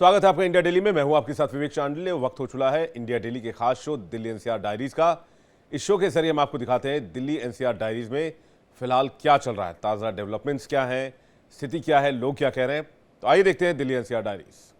स्वागत है आपका इंडिया डेली में। मैं हूं आपके साथ विवेक चांडिल्य। वक्त हो चुका है इंडिया डेली के खास शो दिल्ली एनसीआर डायरीज का। इस शो के जरिए हम आपको दिखाते हैं दिल्ली एनसीआर डायरीज में फिलहाल क्या चल रहा है, ताज़ा डेवलपमेंट्स क्या हैं, स्थिति क्या है, लोग क्या कह रहे हैं। तो आइए देखते हैं दिल्ली एनसीआर डायरीज।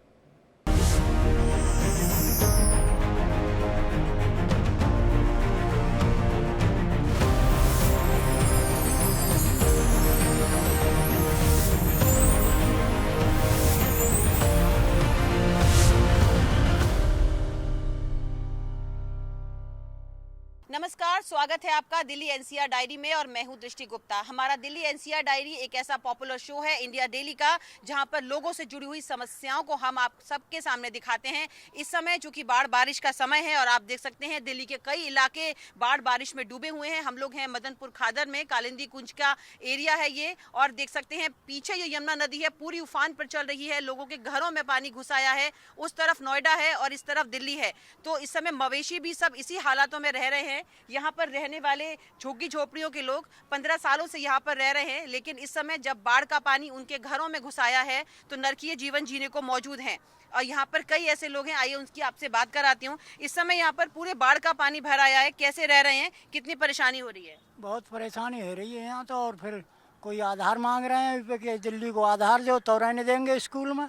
नमस्कार, स्वागत है आपका दिल्ली एनसीआर डायरी में और मैं हूं दृष्टि गुप्ता। हमारा दिल्ली एनसीआर डायरी एक ऐसा पॉपुलर शो है इंडिया डेली का जहां पर लोगों से जुड़ी हुई समस्याओं को हम आप सबके सामने दिखाते हैं। इस समय चूंकि बाढ़ बारिश का समय है और आप देख सकते हैं दिल्ली के कई इलाके बाढ़ बारिश में डूबे हुए हैं। हम लोग हैं मदनपुर खादर में, कालिंदी कुंज का एरिया है ये, और देख सकते हैं पीछे ये यमुना नदी है, पूरी उफान पर चल रही है। लोगों के घरों में पानी घुस आया है। उस तरफ नोएडा है और इस तरफ दिल्ली है। तो इस समय मवेशी भी सब इसी हालातों में रह रहे हैं। यहाँ पर रहने वाले झुग्गी झोपड़ियों के लोग 15 सालों से यहाँ पर रह रहे हैं, लेकिन इस समय जब बाढ़ का पानी उनके घरों में घुस आया है तो नरकीय जीवन जीने को मौजूद हैं। और यहाँ पर कई ऐसे लोग हैं, आइए उनकी आपसे बात कराती हूँ। इस समय यहाँ पर पूरे बाढ़ का पानी भर आया है, कैसे रह रहे हैं, कितनी परेशानी हो रही है? बहुत परेशानी हो रही है यहाँ तो। और फिर कोई आधार मांग रहे हैं कि दिल्ली को आधार जो तो रहने देंगे स्कूल में।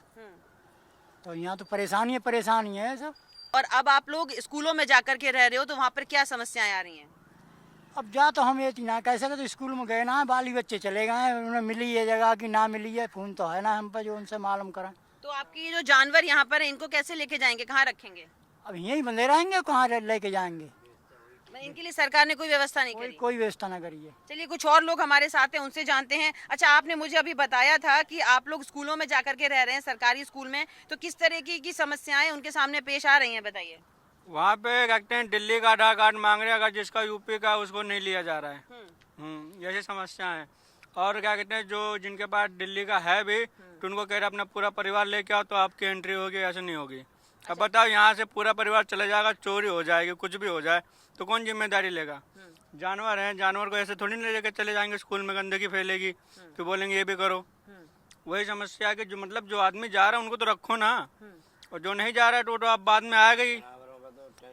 तो यहाँ तो परेशानी है सब। और अब आप लोग स्कूलों में जाकर के रह रहे हो तो वहाँ पर क्या समस्याएं आ रही हैं? अब जा तो हम ये ना कह सकते, तो स्कूल में गए ना, बाली बच्चे चले गए हैं, उन्हें मिली ये जगह कि ना मिली है, फोन तो है ना हम पर जो उनसे मालूम करें। तो आपकी जो जानवर यहाँ पर है इनको कैसे लेके जाएंगे, कहाँ रखेंगे? अब यहीं बंधे रहेंगे, कहाँ लेके जाएंगे? इनके लिए सरकार ने कोई व्यवस्था नहीं करी? कोई व्यवस्था ना करी है। चलिए कुछ और लोग हमारे साथ हैं, उनसे जानते हैं। अच्छा, आपने मुझे अभी बताया था कि आप लोग स्कूलों में जाकर के रह रहे हैं, सरकारी स्कूल में, तो किस तरह की समस्याएं उनके सामने पेश आ रही हैं, बताइए। वहाँ पे कहते हैं दिल्ली का आधार कार्ड मांग रहे हैं, अगर जिसका यूपी का उसको नहीं लिया जा रहा है। यही समस्या है। और क्या कहते हैं, जो जिनके पास दिल्ली का है भी तो उनको कह रहे अपना पूरा परिवार लेके आओ तो आपकी एंट्री होगी, ऐसे नहीं होगी। अब बताओ, यहाँ से पूरा परिवार चले जाएगा, चोरी हो जाएगी, कुछ भी हो जाए तो कौन जिम्मेदारी लेगा? जानवर हैं, जानवर को ऐसे थोड़ी नहीं लेके चले जाएंगे स्कूल में, गंदगी फैलेगी तो बोलेंगे ये भी करो। वही समस्या है कि जो मतलब जो आदमी जा रहा है उनको तो रखो ना, और जो नहीं जा रहा है तो आप बाद में आएगा ही।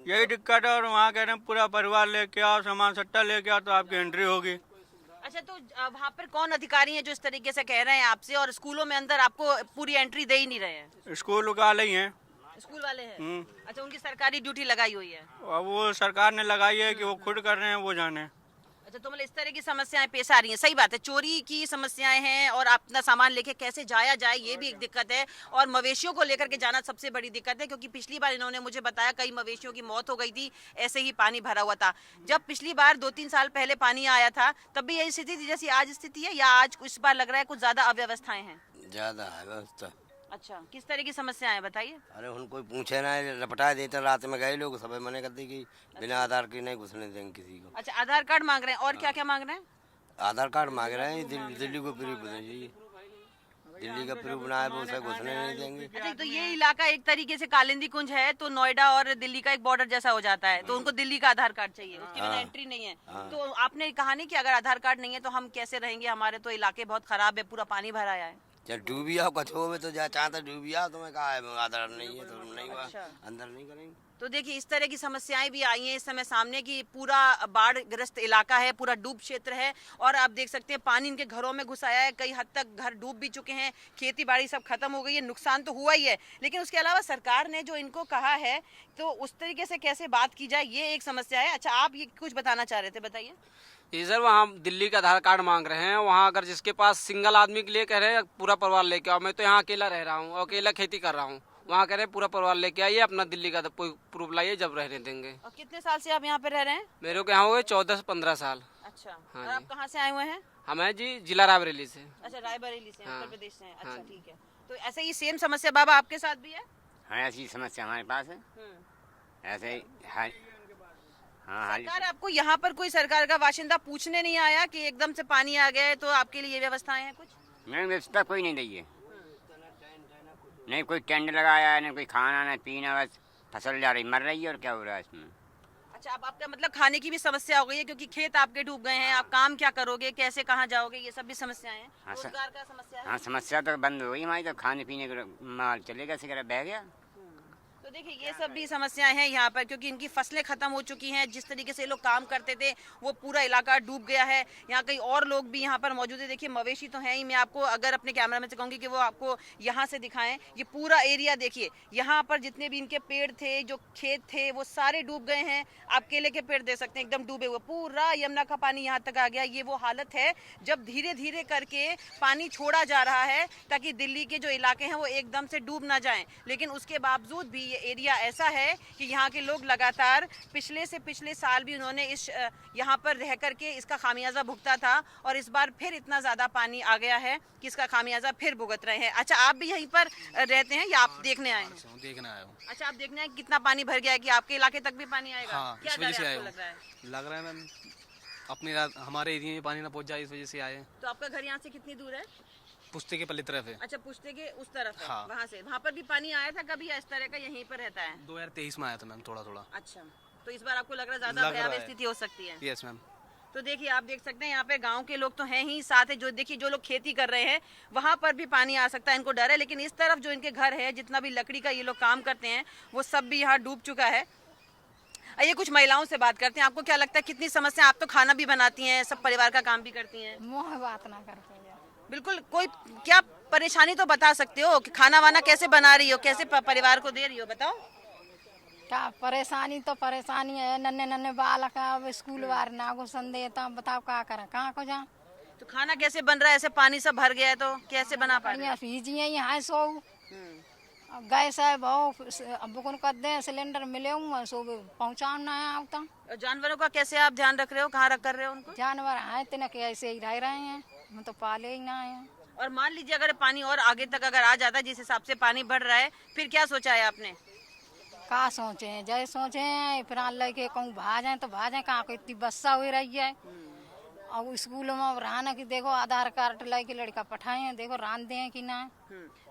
यही दिक्कत है। और वहाँ कह रहे हैं पूरा परिवार लेके आओ, सामान सट्टा लेके आओ तो आपकी एंट्री होगी। अच्छा, तो वहाँ पर कौन अधिकारी हैं जो इस तरीके से कह रहे हैं आपसे, और स्कूलों में अंदर आपको पूरी एंट्री दे ही नहीं रहे हैं? स्कूल वाले ही हैं। स्कूल वाले हैं? अच्छा, उनकी सरकारी ड्यूटी लगाई हुई है? अब वो सरकार ने लगाई है कि वो खुद कर रहे हैं, वो जाने। अच्छा, तो मतलब इस तरह की समस्याएं पेश आ रही हैं। सही बात है, चोरी की समस्याएं हैं और अपना सामान लेके कैसे जाया जाए ये भी एक दिक्कत है, और मवेशियों को लेकर के जाना सबसे बड़ी दिक्कत है, क्योंकि पिछली बार इन्होंने मुझे बताया कई मवेशियों की मौत हो गई थी, ऐसे ही पानी भरा हुआ था। जब पिछली बार 2-3 साल पहले पानी आया था तब भी यही स्थिति थी जैसी आज स्थिति है, या आज इस बार लग रहा है कुछ ज्यादा अव्यवस्थाएं हैं? ज्यादा है व्यवस्था। अच्छा, किस तरह की समस्याएं हैं, बताइए। अरे उनको पूछे ना, लपटा देते, रात में गए लोग सब मने कर दी कि बिना आधार के नहीं घुसने देंगे किसी को। अच्छा, आधार कार्ड मांग रहे हैं, और क्या क्या मांग रहे हैं? आधार कार्ड मांग रहे हैं, दिल्ली को प्रूफ देना चाहिए, दिल्ली का प्रूफ बनाए वो उसे घुसने नहीं देंगे। अच्छा, तो ये इलाका एक तरीके से कालिंदी कुंज है, तो नोएडा और दिल्ली का एक बॉर्डर जैसा हो जाता है, तो उनको दिल्ली का आधार कार्ड चाहिए, उसके बिना एंट्री नहीं है। तो आपने कहा नहीं कि अगर आधार कार्ड नहीं है तो हम कैसे रहेंगे, हमारे तो इलाके बहुत खराब है, पूरा पानी भरा आया है। जब डूबी आओ कछुओं में तो जा चाहता डूबी आओ, तुम्हें कहा है आधार नहीं है तो नहीं हुआ। अच्छा। अंदर नहीं करेंगे। तो देखिए इस तरह की समस्याएं भी आई हैं इस समय सामने, की पूरा बाढ़ ग्रस्त इलाका है, पूरा डूब क्षेत्र है, और आप देख सकते हैं पानी इनके घरों में घुस आया है, कई हद तक घर डूब भी चुके हैं, खेती बाड़ी सब खत्म हो गई है, नुकसान तो हुआ ही है, लेकिन उसके अलावा सरकार ने जो इनको कहा है तो उस तरीके से कैसे बात की जाए ये एक समस्या है। अच्छा, आप ये कुछ बताना चाह रहे थे, बताइए। जी सर, वहाँ दिल्ली का आधार कार्ड मांग रहे हैं। वहाँ अगर जिसके पास सिंगल आदमी के लिए कह रहे हैं पूरा परिवार लेके आओ, मैं तो यहाँ अकेला रह रहा हूँ और अकेला खेती कर रहा हूँ, वहाँ कह रहे हैं पूरा परिवार लेके आइए, अपना दिल्ली का प्रूफ लाइए, जब रहने देंगे। और कितने साल से आप यहाँ पे रह रहे हैं? मेरे को यहाँ हुए 14 से 15 साल। अच्छा, हाँ और आप कहाँ से आए हुए हैं? हम हैं जी जिला रायबरेली से। अच्छा, रायबरेली से, हाँ। उत्तर प्रदेश से हैं। अच्छा, हाँ। ठीक है। तो ऐसे ही सेम समस्या बाबा आपके साथ भी है? हाँ, ऐसी समस्या हमारे पास है। ऐसे ही हाँ, सरकार आपको यहाँ पर कोई सरकार का बाशिंदा पूछने नहीं आया कि एकदम से पानी आ गया है तो आपके लिए व्यवस्थाएं हैं कुछ? मैंने व्यवस्था कोई नहीं दी है। नहीं कोई टेंट लगाया है, नहीं कोई खाना, नहीं पीना, बस फसल जा रही, मर रही है, और क्या हो रहा है इसमें? अच्छा, अब आपका मतलब खाने की भी समस्या हो गई है क्योंकि खेत आपके डूब गए हैं, आप काम क्या करोगे, कैसे कहाँ जाओगे, ये सब भी समस्याएं हैं। हाँ, सर। रोजगार का समस्या है। हाँ, समस्या तो बंद हो गई हमारी, तो खाने पीने का माल चलेगा, सिगरेट बह गया। तो देखिए ये सब भी समस्याएं हैं यहाँ पर क्योंकि इनकी फसलें खत्म हो चुकी हैं। जिस तरीके से ये लोग काम करते थे वो पूरा इलाका डूब गया है। यहाँ कई और लोग भी यहाँ पर मौजूद है। देखिए मवेशी तो हैं ही। मैं आपको अगर अपने कैमरामैन से कहूँगी कि वो आपको यहाँ से दिखाएं, ये पूरा एरिया देखिए। यहाँ पर जितने भी इनके पेड़ थे, जो खेत थे, वो सारे डूब गए हैं। आप केले के पेड़ देख सकते हैं एकदम डूबे हुए, पूरा यमुना का पानी यहाँ तक आ गया। ये वो हालत है जब धीरे धीरे करके पानी छोड़ा जा रहा है ताकि दिल्ली के जो इलाके हैं वो एकदम से डूब ना जाएं। लेकिन उसके बावजूद भी ये एरिया ऐसा है कि यहाँ के लोग लगातार पिछले से पिछले साल भी उन्होंने इस यहाँ पर रह करके इसका खामियाजा भुगता था और इस बार फिर इतना ज़्यादा पानी आ गया है कि इसका खामियाजा फिर भुगत रहे हैं। अच्छा, आप भी यहीं पर रहते हैं या आप देखने आए हैं? देखने आया हूँ। अच्छा, आप देखने आए कितना पानी भर गया है कि आपके इलाके तक भी पानी आएगा? हाँ, क्या इस वजह से डर है आया आपको हूँ। लग रहा है? लग रहा है मैम अपने हमारे एरिया में पानी ना पहुँच जाए, इस वजह से आए हैं। तो आपका घर यहाँ से कितनी दूर है? पुश्ते के पल्ली तरफ है। अच्छा, पुश्ते के उस तरफ है। हाँ। वहाँ से वहाँ पर भी पानी आया था कभी या इस तरह का यहीं पर रहता है? 2023 में आया था मैम, थोड़ा थोड़ा। अच्छा, तो इस बार आपको लग रहा है ज्यादा लग रहा भयावह है। स्थिति हो सकती है? Yes ma'am. तो देखिए आप देख सकते हैं यहाँ पे गांव के लोग तो हैं ही, साथ है जो देखिए जो लोग खेती कर रहे हैं वहां पर भी पानी आ सकता है, इनको डर है। लेकिन इस तरफ जो इनके घर है, जितना भी लकड़ी का ये लोग काम करते हैं वो सब भी यहाँ डूब चुका है। आइए कुछ महिलाओं से बात करते हैं। आपको क्या लगता है कितनी समस्या? आप तो खाना भी बनाती हैं, सब परिवार का काम भी करती हैं। मुँह बात ना कर पाया। बिल्कुल, कोई क्या परेशानी तो बता सकते हो कि खाना वाना कैसे बना रही हो, कैसे परिवार को दे रही हो, बताओ। क्या परेशानी तो परेशानी है, नन्हे नन्हे बालक हैं, अब स्कूल वार ना घुसन देता, बताओ क्या करें, कहाँ को जाए। तो खाना कैसे बन रहा है? ऐसे पानी सब भर गया है तो कैसे बना पा रहे बढ़िया फीजिए यहाँ सो अब गैस है भाव बुकन कर दे, सिलेंडर मिले हूँ सो पहुँचाना है आवता। हो? जानवरों का कैसे आप ध्यान रख रहे हो, कहाँ रख कर रहे हो उनको? जानवर हैं इतने के ऐसे ही रह रहे हैं, हम तो पाले ही ना है। और मान लीजिए अगर पानी और आगे तक अगर आ जाता है, जिस हिसाब से पानी बढ़ रहा है, फिर क्या सोचा है आपने? का सोचे हैं, जय सोचे हैं फिर लेके कहूँ भाजें तो भाजें, कहाँ को इतनी बस्सा हुई रही है। और स्कूल में रहना कि देखो आधार कार्ड लेके लड़का पठाए हैं, देखो रांधे हैं कि ना।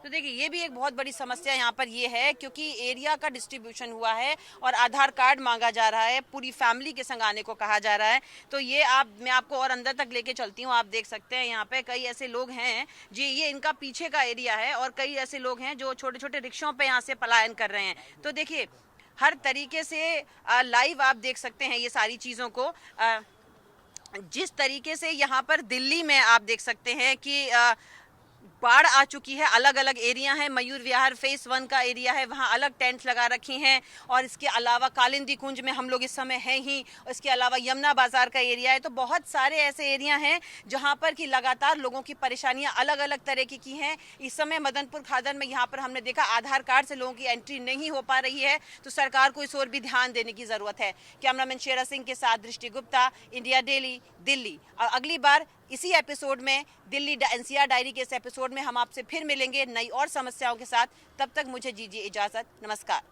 तो देखिए ये भी एक बहुत बड़ी समस्या यहाँ पर ये है क्योंकि एरिया का डिस्ट्रीब्यूशन हुआ है और आधार कार्ड मांगा जा रहा है, पूरी फैमिली के संग आने को कहा जा रहा है। तो ये मैं आपको और अंदर तक लेके चलती हूँ। आप देख सकते हैं यहाँ पे कई ऐसे लोग हैं जी, ये इनका पीछे का एरिया है और कई ऐसे लोग हैं जो छोटे छोटे रिक्शों पे यहाँ से पलायन कर रहे हैं। तो देखिए हर तरीके से लाइव आप देख सकते हैं ये सारी चीज़ों को। जिस तरीके से यहाँ पर दिल्ली में आप देख सकते हैं कि बाढ़ आ चुकी है, अलग अलग एरिया है। मयूर विहार फेज 1 का एरिया है, वहाँ अलग टेंट्स लगा रखी हैं। और इसके अलावा कालिंदी कुंज में हम लोग इस समय हैं ही, इसके अलावा यमुना बाजार का एरिया है। तो बहुत सारे ऐसे एरिया हैं जहाँ पर कि लगातार लोगों की परेशानियाँ अलग अलग तरह की हैं। इस समय मदनपुर खादर में यहाँ पर हमने देखा आधार कार्ड से लोगों की एंट्री नहीं हो पा रही है, तो सरकार को इस ओर भी ध्यान देने की ज़रूरत है। कैमरामैन शेरा सिंह के साथ दृष्टि गुप्ता, इंडिया डेली, दिल्ली। और अगली बार इसी एपिसोड में दिल्ली एनसीआर डायरी के इस एपिसोड में हम आपसे फिर मिलेंगे नई और समस्याओं के साथ। तब तक मुझे दीजिए इजाज़त। नमस्कार।